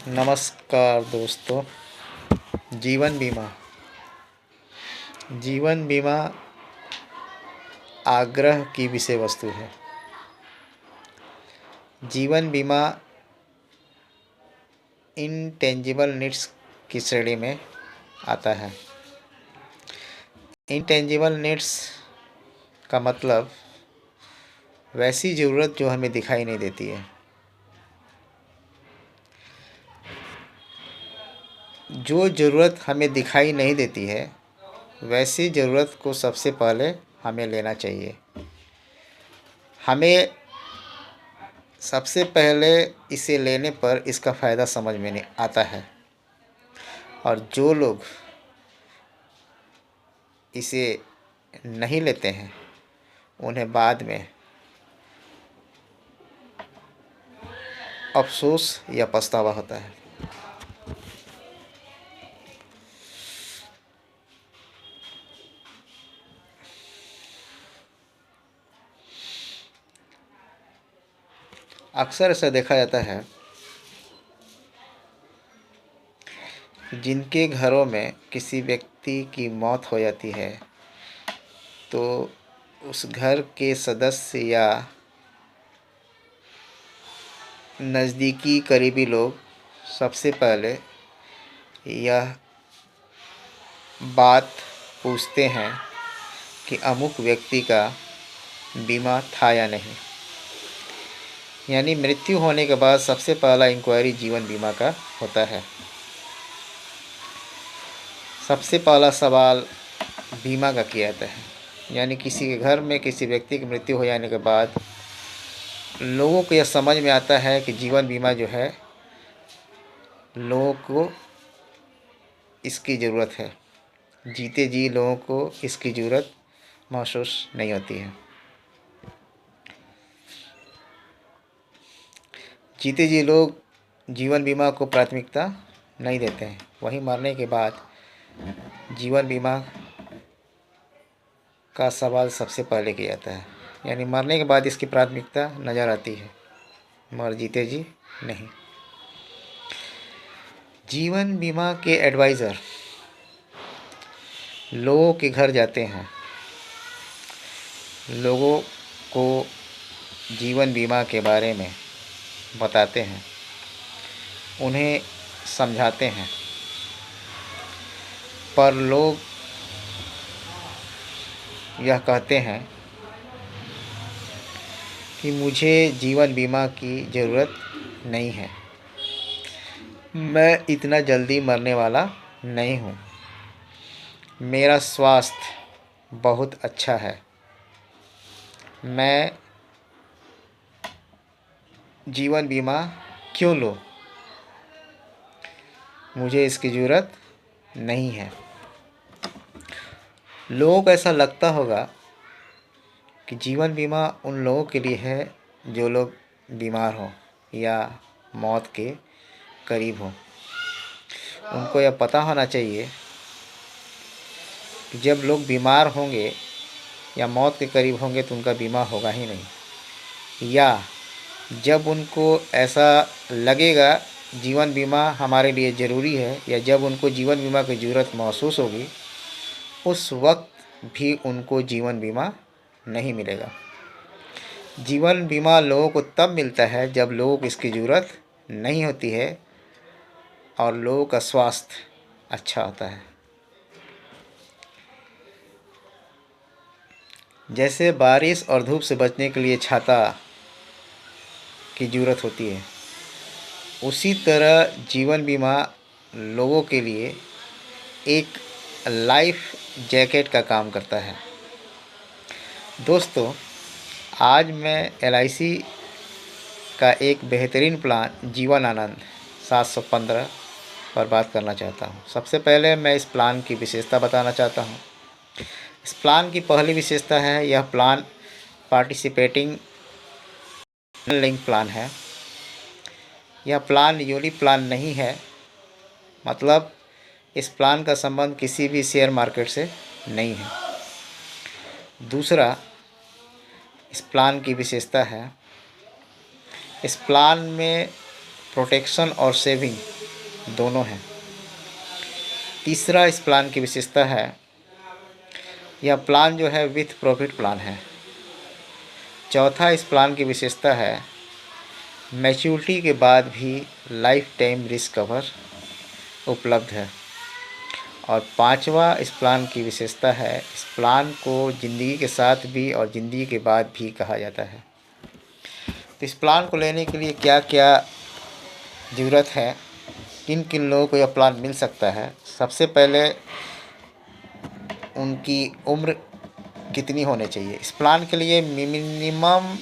नमस्कार दोस्तों। जीवन बीमा जीवन बीमा आग्रह की विषय वस्तु है। जीवन बीमा इनटेंजिबल नीड्स की श्रेणी में आता है। इनटेंजिबल नीड्स का मतलब वैसी ज़रूरत जो हमें दिखाई नहीं देती है। जो ज़रूरत हमें दिखाई नहीं देती है वैसी ज़रूरत को सबसे पहले हमें लेना चाहिए। हमें सबसे पहले इसे लेने पर इसका फ़ायदा समझ में नहीं आता है, और जो लोग इसे नहीं लेते हैं उन्हें बाद में अफसोस या पछतावा होता है। अक्सर ऐसा देखा जाता है जिनके घरों में किसी व्यक्ति की मौत हो जाती है तो उस घर के सदस्य या नज़दीकी करीबी लोग सबसे पहले यह बात पूछते हैं कि अमुक व्यक्ति का बीमा था या नहीं। यानी मृत्यु होने के बाद सबसे पहला इंक्वायरी जीवन बीमा का होता है। सबसे पहला सवाल बीमा का किया जाता है। यानी किसी के घर में किसी व्यक्ति की मृत्यु हो जाने के बाद लोगों को यह समझ में आता है कि जीवन बीमा जो है, लोगों को इसकी ज़रूरत है। जीते जी लोगों को इसकी ज़रूरत महसूस नहीं होती है। जीते जी लोग जीवन बीमा को प्राथमिकता नहीं देते हैं। वहीं मरने के बाद जीवन बीमा का सवाल सबसे पहले किया जाता है। यानी मरने के बाद इसकी प्राथमिकता नज़र आती है, मगर जीते जी नहीं। जीवन बीमा के एडवाइज़र लोगों के घर जाते हैं, लोगों को जीवन बीमा के बारे में बताते हैं, उन्हें समझाते हैं, पर लोग यह कहते हैं कि मुझे जीवन बीमा की ज़रूरत नहीं है, मैं इतना जल्दी मरने वाला नहीं हूँ, मेरा स्वास्थ्य बहुत अच्छा है, मैं जीवन बीमा क्यों लूँ, मुझे इसकी ज़रूरत नहीं है। लोगों को ऐसा लगता होगा कि जीवन बीमा उन लोगों के लिए है जो लोग बीमार हों या मौत के करीब हों। उनको यह पता होना चाहिए कि जब लोग बीमार होंगे या मौत के करीब होंगे तो उनका बीमा होगा ही नहीं। या जब उनको ऐसा लगेगा जीवन बीमा हमारे लिए ज़रूरी है, या जब उनको जीवन बीमा की ज़रूरत महसूस होगी, उस वक्त भी उनको जीवन बीमा नहीं मिलेगा। जीवन बीमा लोगों को तब मिलता है जब लोगों को इसकी ज़रूरत नहीं होती है और लोगों का स्वास्थ्य अच्छा होता है। जैसे बारिश और धूप से बचने के लिए छाता की ज़रूरत होती है, उसी तरह जीवन बीमा लोगों के लिए एक लाइफ जैकेट का काम करता है। दोस्तों, आज मैं LIC का एक बेहतरीन प्लान जीवन आनंद 715 पर बात करना चाहता हूँ। सबसे पहले मैं इस प्लान की विशेषता बताना चाहता हूँ। इस प्लान की पहली विशेषता है, यह प्लान पार्टिसिपेटिंग लिंक प्लान है। यह प्लान यूनिट प्लान नहीं है, मतलब इस प्लान का संबंध किसी भी शेयर मार्केट से नहीं है। दूसरा, इस प्लान की विशेषता है, इस प्लान में प्रोटेक्शन और सेविंग दोनों हैं। तीसरा इस प्लान की विशेषता है, यह प्लान जो है विथ प्रॉफिट प्लान है। चौथा इस प्लान की विशेषता है, मैच्योरिटी के बाद भी लाइफ टाइम रिस्क कवर उपलब्ध है। और पांचवा इस प्लान की विशेषता है, इस प्लान को ज़िंदगी के साथ भी और ज़िंदगी के बाद भी कहा जाता है। तो इस प्लान को लेने के लिए क्या क्या ज़रूरत है, किन किन लोगों को यह प्लान मिल सकता है। सबसे पहले उनकी उम्र कितनी होनी चाहिए। इस प्लान के लिए मिनिमम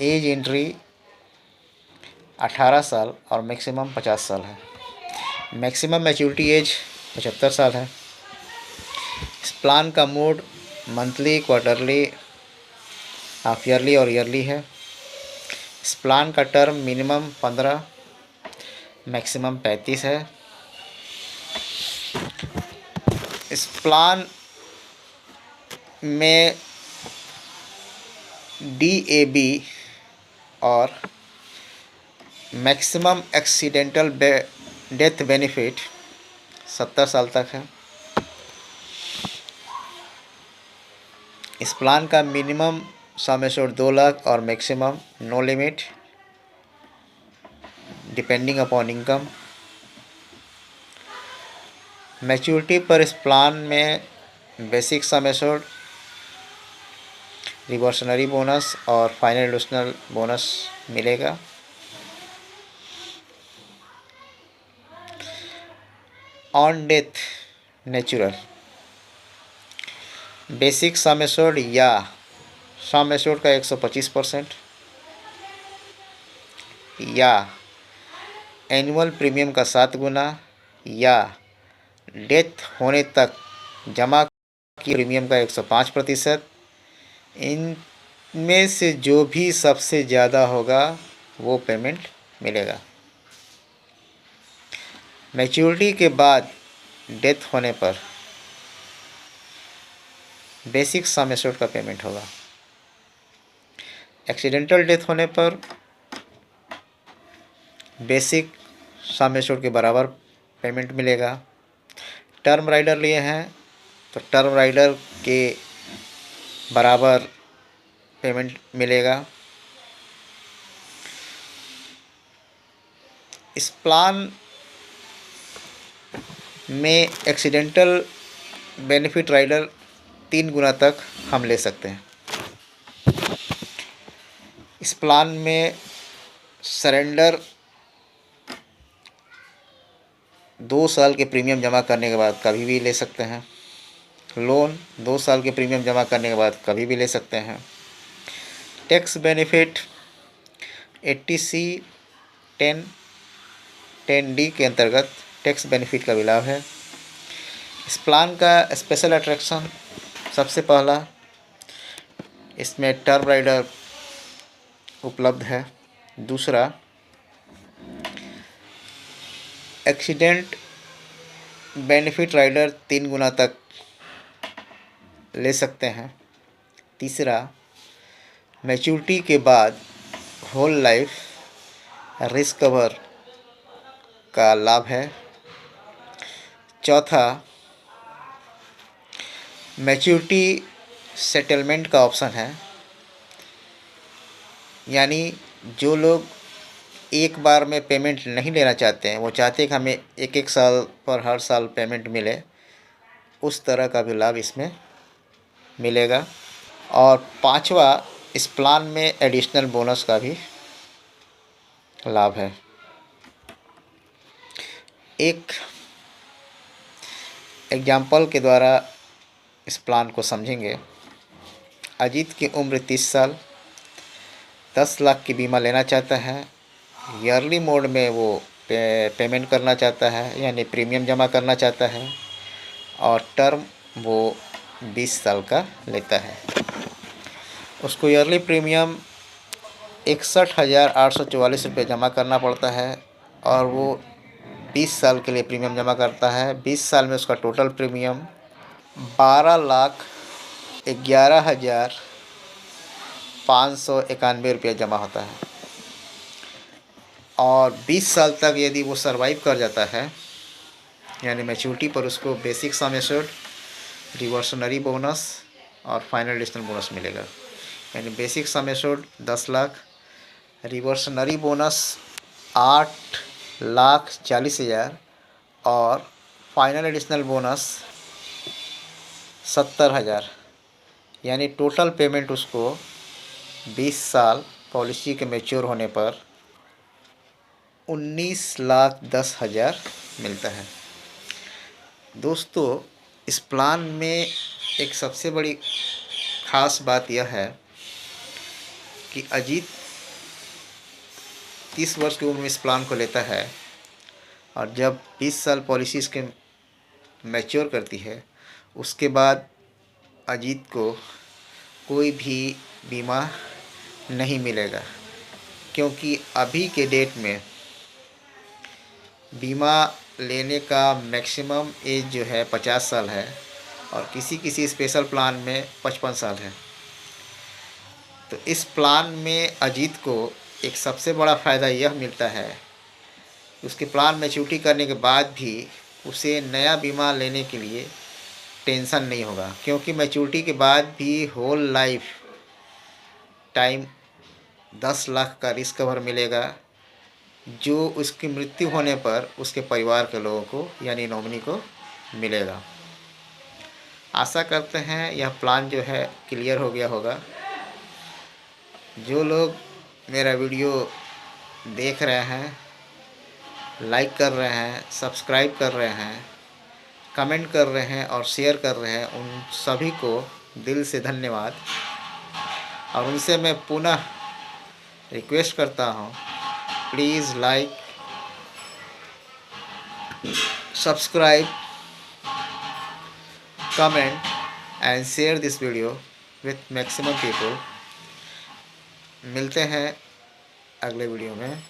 एज एंट्री 18 साल और मैक्सिमम 50 साल है। मैक्सिमम मैच्योरिटी एज 75 साल है। इस प्लान का mode monthly, quarterly, half yearly और ईयरली है। इस प्लान का टर्म मिनिमम 15, मैक्सिमम 35 है। इस प्लान में DAB और मैक्सिमम एक्सीडेंटल डेथ बेनिफिट 70 साल तक है। इस प्लान का मिनिमम सम एश्योर्ड 2 लाख और maximum no limit depending upon income. Maturity पर इस प्लान में basic sum assured, reversionary bonus और फाइनल एडिशनल बोनस मिलेगा। On death natural, basic sum assured या सम एश्योर्ड का 125% या एनुअल प्रीमियम का 7 गुना या डेथ होने तक जमा की प्रीमियम का 105%। इनमें से जो भी सबसे ज़्यादा होगा वो पेमेंट मिलेगा। मैच्योरिटी के बाद डेथ होने पर बेसिक सम एश्योर्ड का पेमेंट होगा। एक्सीडेंटल डेथ होने पर बेसिक सम एश्योर्ड के बराबर पेमेंट मिलेगा। टर्म राइडर लिए हैं तो टर्म राइडर के बराबर पेमेंट मिलेगा। इस प्लान में एक्सीडेंटल बेनिफिट राइडर 3 गुना तक हम ले सकते हैं। इस प्लान में सरेंडर 2 साल के प्रीमियम जमा करने के बाद कभी भी ले सकते हैं। लोन 2 साल के प्रीमियम जमा करने के बाद कभी भी ले सकते हैं। टैक्स बेनिफिट 80C 10D के अंतर्गत टैक्स बेनिफिट का भी लाभ है। इस प्लान का स्पेशल अट्रैक्शन, सबसे पहला इसमें टर्म राइडर उपलब्ध है। दूसरा, एक्सीडेंट बेनिफिट राइडर 3 गुना तक ले सकते हैं। तीसरा, मैच्योरिटी के बाद होल लाइफ रिस्क कवर का लाभ है। चौथा, मैच्योरिटी सेटलमेंट का ऑप्शन है, यानी जो लोग एक बार में पेमेंट नहीं लेना चाहते हैं, वो चाहते हैं कि हमें एक एक साल पर हर साल पेमेंट मिले, उस तरह का भी लाभ इसमें मिलेगा। और पांचवा, इस प्लान में एडिशनल बोनस का भी लाभ है। एक एग्जाम्पल के द्वारा इस प्लान को समझेंगे। अजीत की उम्र 30 साल, 10 लाख की बीमा लेना चाहता है। ईयरली मोड में वो पेमेंट करना चाहता है, यानी प्रीमियम जमा करना चाहता है। और टर्म वो 20 साल का लेता है। उसको ईयरली प्रीमियम 61,844 रुपये जमा करना पड़ता है और वो 20 साल के लिए प्रीमियम जमा करता है। 20 साल में उसका टोटल प्रीमियम 12,11,591 रुपये जमा होता है। और 20 साल तक यदि वो सर्वाइव कर जाता है, यानी मैच्योरिटी पर उसको basic sum assured, reversionary bonus और फाइनल एडिशनल बोनस मिलेगा। यानी basic sum assured 10 lakh, reversionary bonus 8,40,000 और फाइनल एडिशनल बोनस 70,000। यानी टोटल पेमेंट उसको 20 साल पॉलिसी के मैच्योर होने पर 19,10,000 मिलता है। दोस्तों, इस प्लान में एक सबसे बड़ी ख़ास बात यह है कि अजीत 30 वर्ष की उम्र में इस प्लान को लेता है और जब 20 साल पॉलिसी इसके मैच्योर करती है, उसके बाद अजीत को कोई भी बीमा नहीं मिलेगा, क्योंकि अभी के डेट में बीमा लेने का मैक्सिमम एज जो है 50 साल है और किसी किसी स्पेशल प्लान में 55 साल है। तो इस प्लान में अजीत को एक सबसे बड़ा फ़ायदा यह मिलता है, उसके प्लान मैच्योरिटी करने के बाद भी उसे नया बीमा लेने के लिए टेंशन नहीं होगा, क्योंकि मैच्योरिटी के बाद भी होल लाइफ टाइम 10 लाख का रिस्क कवर मिलेगा, जो उसकी मृत्यु होने पर उसके परिवार के लोगों को यानी नॉमिनी को मिलेगा। आशा करते हैं यह प्लान जो है क्लियर हो गया होगा। जो लोग मेरा वीडियो देख रहे हैं, लाइक कर रहे हैं, सब्सक्राइब कर रहे हैं, कमेंट कर रहे हैं और शेयर कर रहे हैं, उन सभी को दिल से धन्यवाद। और उनसे मैं पुनः रिक्वेस्ट करता हूँ, please like, subscribe, comment and share this video with maximum people। मिलते हैं अगले वीडियो में।